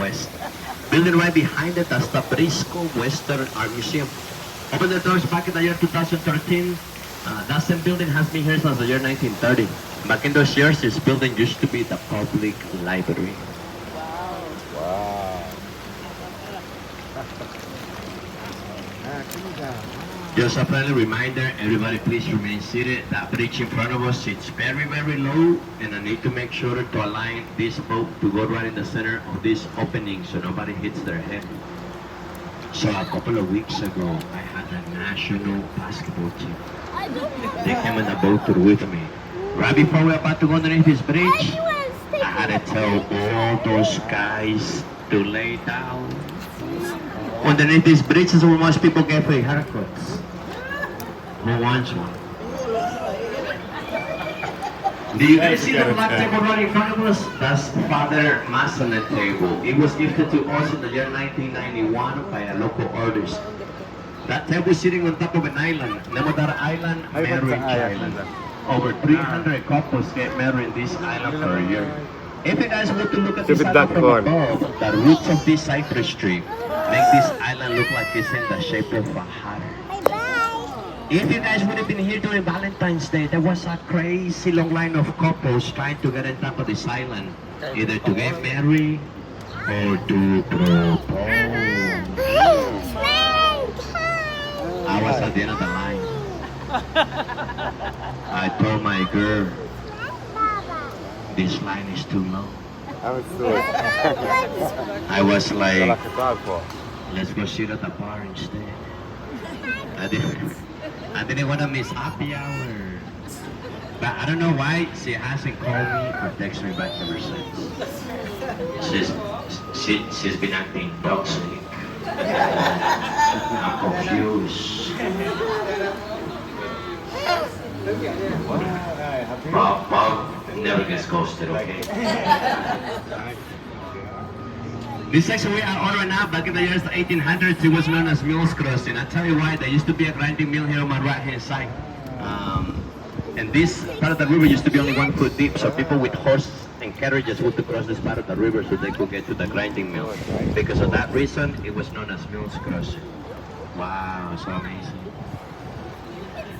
West. Building right behind it, that's the Briscoe Western Art Museum. Opened the doors back in the year 2013. That same building has been here since the year 1930. Back in those years, this building used to be the public library. Wow. Just a friendly reminder, everybody please remain seated. That bridge in front of us, it's very, very low, and I need to make sure to align this boat to go right in the center of this opening so nobody hits their head. So a couple of weeks ago, I had a national basketball team. They came on the boat with me. Right before we were about to go underneath this bridge, I had to tell all those guys to lay down. Underneath these bridges where most people get free haircuts. Who wants one? Do you guys see the black table right in front of us? That's Father Massonet table. It was gifted to us in the year 1991 by a local artist. That table is sitting on top of an island. Name of that island, Marriage Island. Over 300 couples get married in this island per year. If you guys want to look at this island from above, the roots of this cypress tree make this island look like it's in the shape of a heart. If you guys would have been here during Valentine's Day, there was a crazy long line of couples trying to get on top of this island, either to get married or to propose. I was at the end of the line. I told my girl, this line is too long. I was like, let's go sit at the bar instead. I didn't want to miss happy hour. But I don't know why she hasn't called me or texted me back ever since. She's been acting toxic. I'm confused. Bob never gets ghosted, okay? This section we are on right now, back in the years 1800s, it was known as Mills Crossing. I'll tell you why, there used to be a grinding mill here on my right hand side. And this part of the river used to be only 1 foot deep, so people with horses and carriages would cross this part of the river so they could get to the grinding mill. Because of that reason, it was known as Mills Crossing. Wow, so amazing.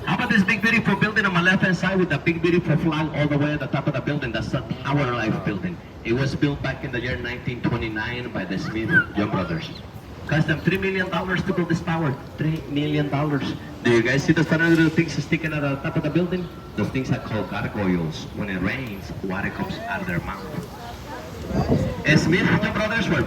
How about this big beautiful building on my left hand side with the big beautiful flag all the way at the top of the building? That's the Tower Life building. It was built back in the year 1929 by the Smith Young Brothers. Cost them $3 million to build this tower. $3 million. Do you guys see those funny little things sticking at the top of the building? Those things are called gargoyles. When it rains, water comes out of their mouth. Smith Young Brothers were